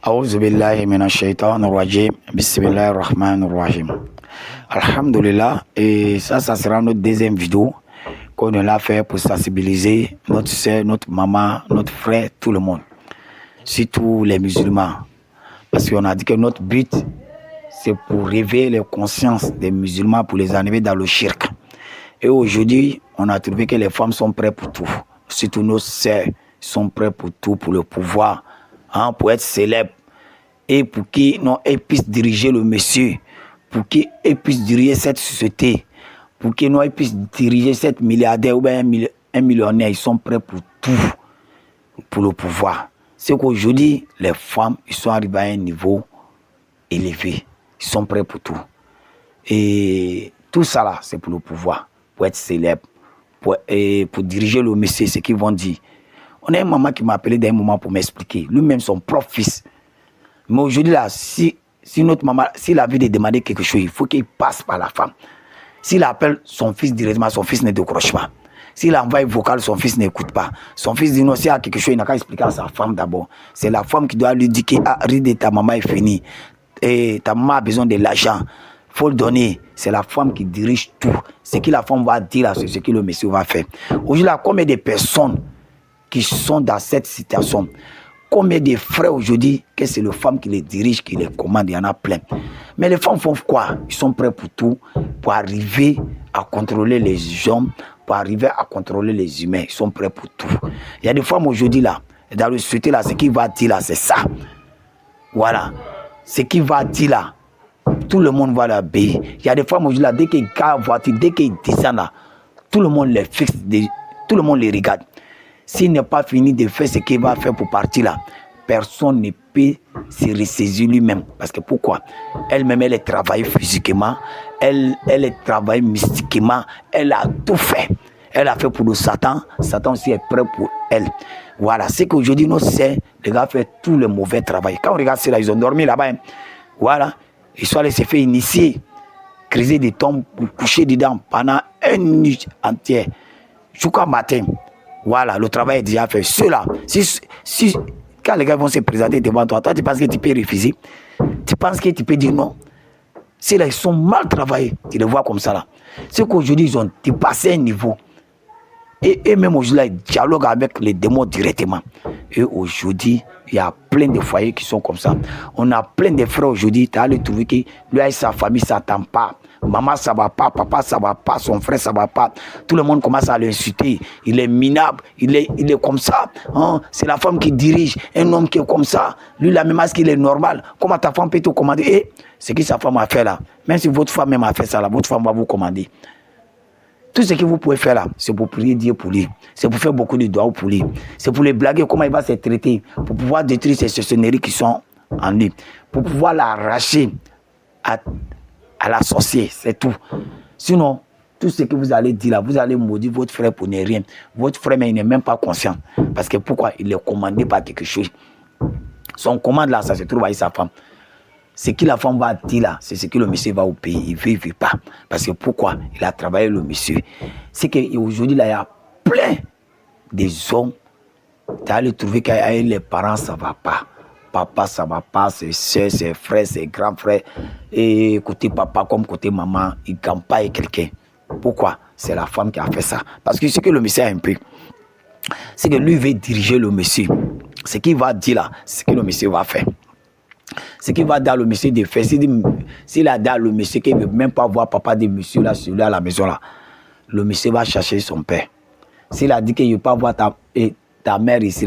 أعوذ بالله من الشيطان الرجيم بسم الله الرحمن الرحيم Alhamdulillah. Et ça sera notre deuxième vidéo qu'on a fait pour sensibiliser notre soeur, notre maman, notre frère, tout le monde, surtout les musulmans, parce qu'on a dit que notre but c'est pour réveiller les consciences des musulmans, pour les enlever dans le shirk. Et aujourd'hui on a trouvé que les femmes sont prêtes pour tout, surtout nos sœurs sont prêtes pour tout, pour le pouvoir, pour être célèbres, et pour qu'ils puissent diriger le monsieur, pour qu'ils puissent diriger cette société, pour qu'ils puissent diriger cette milliardaire ou bien un millionnaire. Ils sont prêts pour tout, pour le pouvoir. C'est qu'aujourd'hui, les femmes, ils sont arrivés à un niveau élevé. Ils sont prêts pour tout. Et tout ça là, c'est pour le pouvoir, pour être célèbre, pour diriger le monsieur, ce qu'ils vont dire. On a une maman qui m'a appelé d'un moment pour m'expliquer. Lui-même, son propre fils. Mais aujourd'hui, là, si notre maman, s'il a envie de demander quelque chose, il faut qu'il passe par la femme. S'il appelle son fils directement, son fils ne décroche pas. S'il envoie une vocale, son fils n'écoute pas. Son fils dit non, s'il y a quelque chose, il n'a qu'à expliquer à sa femme d'abord. C'est la femme qui doit lui dire que de ta maman est fini. Et ta maman a besoin de l'argent. Il faut le donner. C'est la femme qui dirige tout. Ce que la femme va dire, c'est ce que le monsieur va faire. Aujourd'hui, là, combien de personnes qui sont dans cette situation? Combien de frères aujourd'hui que c'est les femmes qui les dirigent, qui les commandent? Il y en a plein. Mais les femmes font quoi? Ils sont prêts pour tout, pour arriver à contrôler les hommes, pour arriver à contrôler les humains. Ils sont prêts pour tout. Il y a des femmes aujourd'hui là, dans le société là, ce qu'il va dire là, c'est ça. Voilà. Ce qu'il va dire là, tout le monde va l'obéir. Il y a des femmes aujourd'hui là, dès qu'ils garent la voiture, dès qu'ils descendent là, tout le monde les fixe, tout le monde les regarde. S'il n'est pas fini de faire ce qu'il va faire pour partir là, personne ne peut se ressaisir lui-même. Parce que pourquoi? Elle-même, elle est travaillée physiquement, elle est travaillée mystiquement, elle a tout fait. Elle a fait pour le Satan, Satan aussi est prêt pour elle. Voilà, c'est qu'aujourd'hui, nous c'est, les gars font tout le mauvais travail. Quand on regarde cela, ils ont dormi là-bas. Voilà, ils sont allés se faire initier, creuser des tombes, coucher dedans pendant une nuit entière, jusqu'au matin. Voilà, le travail est déjà fait. Ceux-là, quand les gars vont se présenter devant toi, toi tu penses que tu peux refuser? Tu penses que tu peux dire non? Ceux-là, ils sont mal travaillés. Tu les vois comme ça là. C'est qu'aujourd'hui, ils ont dépassé un niveau. Et même aujourd'hui, ils dialoguent avec les démons directement. Et aujourd'hui, il y a plein de foyers qui sont comme ça. On a plein de frères aujourd'hui. Tu as le trouver que lui et sa famille ne s'attendent pas. Maman ça va pas, papa ça va pas, son frère ça va pas. Tout le monde commence à l'insulter. Il est minable, il est comme ça. C'est la femme qui dirige, un homme qui est comme ça. Lui la même chose qu'il est normal. Comment ta femme peut te commander? Et ce que sa femme a fait là, même si votre femme même a fait ça là, votre femme va vous commander. Tout ce que vous pouvez faire là, c'est pour prier Dieu pour lui. C'est pour faire beaucoup de doigts pour lui. C'est pour les blaguer comment il va se traiter. Pour pouvoir détruire ces sorcelleries qui sont en lui. Pour pouvoir l'arracher à la sorcière, c'est tout. Sinon, tout ce que vous allez dire là, vous allez maudire votre frère pour ne rien. Votre frère, mais il n'est même pas conscient. Parce que pourquoi? Il est commandé par quelque chose. Son commande là, ça se trouve avec sa femme. Ce que la femme va dire là, c'est ce que le monsieur va au pays. Il ne veut pas. Parce que pourquoi? Il a travaillé le monsieur. C'est qu'aujourd'hui là, il y a plein des hommes. Tu as le trouver qu'avec les parents, ça ne va pas. Papa, ça va pas, ses soeurs, ses frères, ses grands frères. Et côté papa comme côté maman, il ne gagne pas avec quelqu'un. Pourquoi? C'est la femme qui a fait ça. Parce que ce que le monsieur a un peu, c'est que lui veut diriger le monsieur. Ce qu'il va dire là, c'est ce que le monsieur va faire. Ce qu'il va dire le monsieur de faire, s'il a dit à le monsieur qu'il ne veut même pas voir papa de monsieur là, celui-là à la maison là, le monsieur va chercher son père. S'il a dit qu'il ne veut pas voir ta mère ici,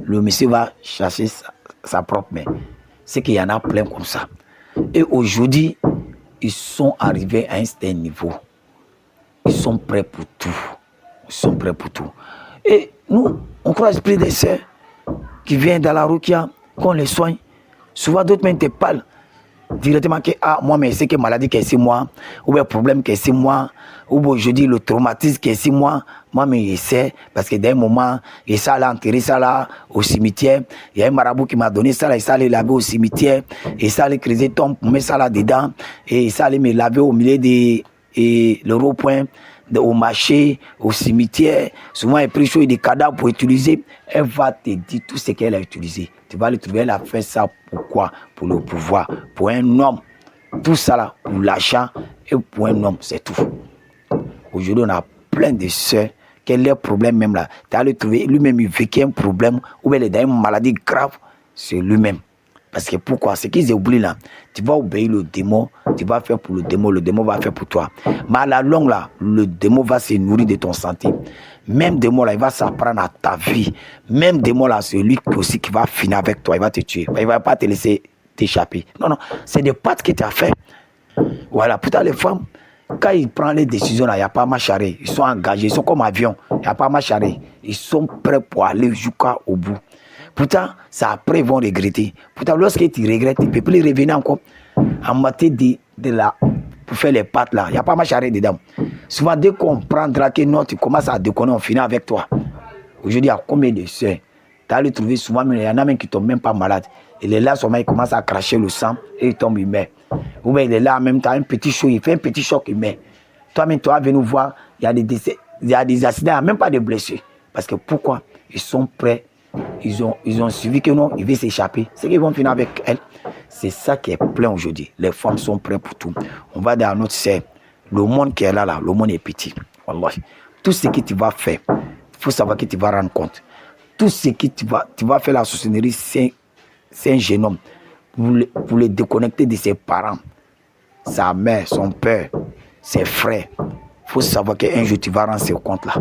le monsieur va chercher sa propre mère. C'est qu'il y en a plein comme ça. Et aujourd'hui, ils sont arrivés à un certain niveau. Ils sont prêts pour tout. Ils sont prêts pour tout. Et nous, on croit l'esprit des sœurs qui vient dans la rukia, qu'on les soigne. Souvent, d'autres même te parlent directement que moi, mais c'est que maladie qui est sur moi, ou bien problème qui est sur moi, ou bien je dis le traumatisme qui est sur moi. Moi, mais je sais, parce que d'un moment, il ça là, enterré ça là, au cimetière. Il y a un marabout qui m'a donné ça là, il ça allait laver au cimetière, et ça allait creuser tombe pour mettre ça là dedans, et ça allait me laver au milieu de l'euro-point. au marché, au cimetière, souvent elle pris des cadavres pour utiliser, elle va te dire tout ce qu'elle a utilisé. Tu vas le trouver, elle a fait ça pourquoi? Pour le pouvoir, pour un homme. Tout ça là, pour l'argent et pour un homme, c'est tout. Aujourd'hui, on a plein de sœurs, quel est le problème même là? Tu as le trouver, lui-même il vécu un problème, ou bien il a une maladie grave, c'est lui-même. Parce que pourquoi? C'est qu'ils oublient là. Tu vas obéir le démon, tu vas faire pour le démon va faire pour toi. Mais à la longue là, le démon va se nourrir de ton santé. Même démon là, il va s'apprendre à ta vie. Même démon là, c'est lui aussi qui va finir avec toi, il va te tuer. Il ne va pas te laisser t'échapper. Non, c'est des pattes que tu as fait. Voilà, pourtant les femmes, quand ils prennent les décisions là, il n'y a pas marche arrêt. Ils sont engagés, ils sont comme avion, il n'y a pas marche arrêt. Ils sont prêts pour aller jusqu'au bout. Pourtant, ça après, ils vont regretter. Pourtant, lorsque tu regrettes, tu ne peux plus revenir encore en matière de la, pour faire les pattes là. Il n'y a pas marche arrêt dedans. Souvent, dès qu'on prendra que non, tu commences à déconner, on finit avec toi. Aujourd'hui, il y a combien de soeurs? Tu as le trouvé souvent, mais il y en a même qui ne tombent même pas malades. Il est là, seulement, il commence à cracher le sang et il tombe, il meurt. Ou bien il est là en même temps, un petit choc, il fait un petit choc, il meurt. Toi-même, tu vas venir voir, il y a des décès, il y a des accidents, même pas de blessés. Parce que pourquoi? Ils sont prêts. Ils ont suivi que non, ils veulent s'échapper. C'est qu'ils vont finir avec elle. C'est ça qui est plein aujourd'hui. Les femmes sont prêtes pour tout. On va dans notre serre. Le monde qui est là, le monde est petit. Wallah. Tout ce que tu vas faire, il faut savoir que tu vas rendre compte. Tout ce que tu vas faire la sorcellerie, c'est un jeune homme. Pour le déconnecter de ses parents, sa mère, son père, ses frères. Il faut savoir qu'un jour tu vas rendre ce compte-là.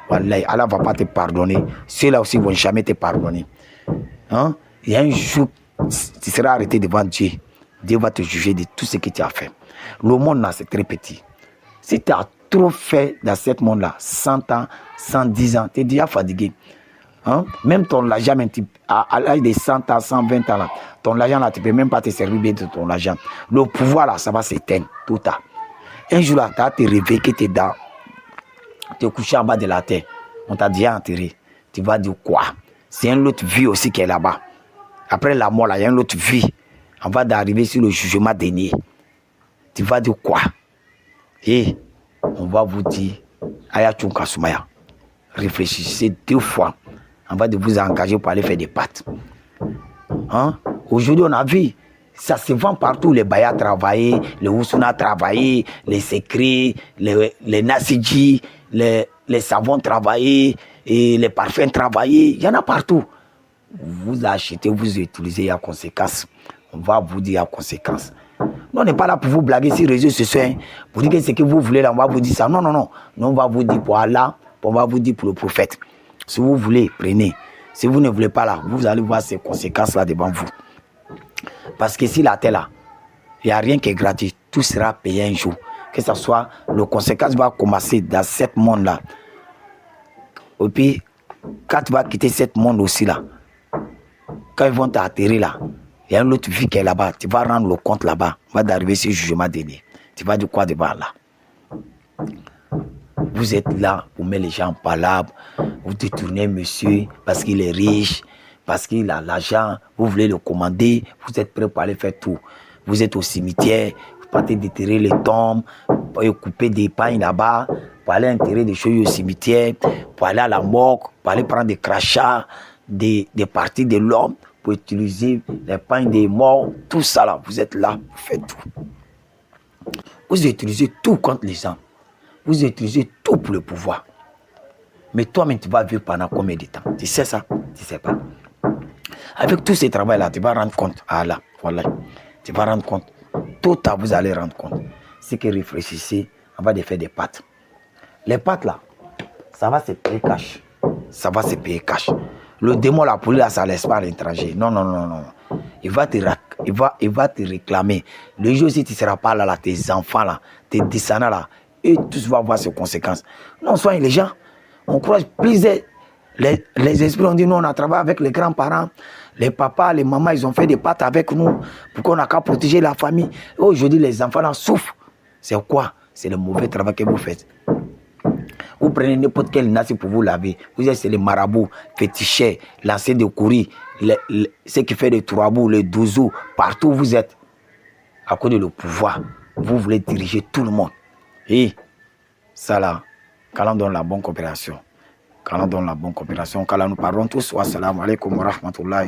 Wallah, Allah ne va pas te pardonner. Ceux-là aussi ne vont jamais te pardonner. Hein? Il y a un jour, tu seras arrêté devant Dieu. Dieu va te juger de tout ce que tu as fait. Le monde là, c'est très petit. Si tu as trop fait dans ce monde-là, 100 ans, 110 ans, tu es déjà fatigué. Hein? Même ton argent, à l'âge de 100 ans, 120 ans, là, ton argent là, tu ne peux même pas te servir bien de ton argent. Le pouvoir là, ça va s'éteindre tout à. Un jour là, tu as te réveiller que tu es dans. Tu es couché en bas de la terre. On t'a déjà enterré. Tu vas dire quoi? C'est une autre vie aussi qui est là-bas. Après la mort, là, il y a une autre vie. On va d'arriver sur le jugement dernier. Tu vas dire quoi? Et on va vous dire, Ayachoun Kasumaya, réfléchissez 2 fois. On va de vous engager pour aller faire des pâtes. Hein? Aujourd'hui, on a vu, ça se vend partout. Les Baya travaillent, les Oussuna travaillent, les secrets, les Nassidji, les savons travaillés et les parfums travaillés. Il y en a partout. Vous achetez, vous utilisez, il y a conséquence. On va vous dire il y a conséquence. Nous, on n'est pas là pour vous blaguer sur les réseaux sociaux. Pour dire que ce que vous voulez, là, on va vous dire ça. Non. Nous, on va vous dire pour Allah, on va vous dire pour le prophète. Si vous voulez, prenez. Si vous ne voulez pas là, vous allez voir ces conséquences-là devant vous. Parce que si la terre là, il n'y a rien qui est gratuit, tout sera payé un jour. Que ce soit, le conséquence va commencer dans ce monde-là. Et puis, quand tu vas quitter ce monde aussi là, quand ils vont t'atterrir là, il y a une autre vie qui est là-bas. Tu vas rendre le compte là-bas. On va d'arriver sur le jugement dernier. Tu vas dire quoi devant là? Vous êtes là pour mettre les gens en palabre. Vous détournez monsieur parce qu'il est riche, parce qu'il a l'argent. Vous voulez le commander. Vous êtes prêt pour aller faire tout. Vous êtes au cimetière. Vous partez déterrer les tombes, pour couper des pagnes là-bas, pour aller enterrer des choses au cimetière, pour aller à la morgue, pour aller prendre des crachats, des parties de l'homme, pour utiliser les pagnes des morts. Tout ça là, vous êtes là, vous faites tout. Vous utilisez tout contre les gens. Vous utilisez tout pour le pouvoir. Mais toi-même, tu vas vivre pendant combien de temps? Tu sais ça? Tu ne sais pas. Avec tout ce travail-là, tu vas rendre compte. Ah là, voilà. Tu vas rendre compte. Tout à vous allez rendre compte. C'est que réfléchissez, on va faire des pâtes. Les pâtes là, ça va se payer cash. Ça va se payer cash. Le démon là, pour lui, là, ça ne laisse pas l'étranger. Non. Il va te réclamer. Le jour si tu ne seras pas là, tes enfants là, tes descendants là, et tous vont avoir ses conséquences. Non, soignez les gens. On croise plusieurs. Les esprits ont dit, nous, on a travaillé avec les grands-parents. Les papas, les mamans, ils ont fait des pâtes avec nous pour qu'on a qu'à protéger la famille. Et aujourd'hui, les enfants là souffrent. C'est quoi? C'est le mauvais travail que vous faites. Vous prenez n'importe quel nasi pour vous laver. Vous êtes les marabouts, fétichés, lancers de courir, ceux qui font des troubous, les douzous, partout où vous êtes. À cause de le pouvoir, vous voulez diriger tout le monde. Et ça là, qu'Allah donne la bonne coopération. Qu'Allah donne la bonne coopération. Qu'Allah nous pardonne tous. Wassalamu alaikum wa rahmatullahi.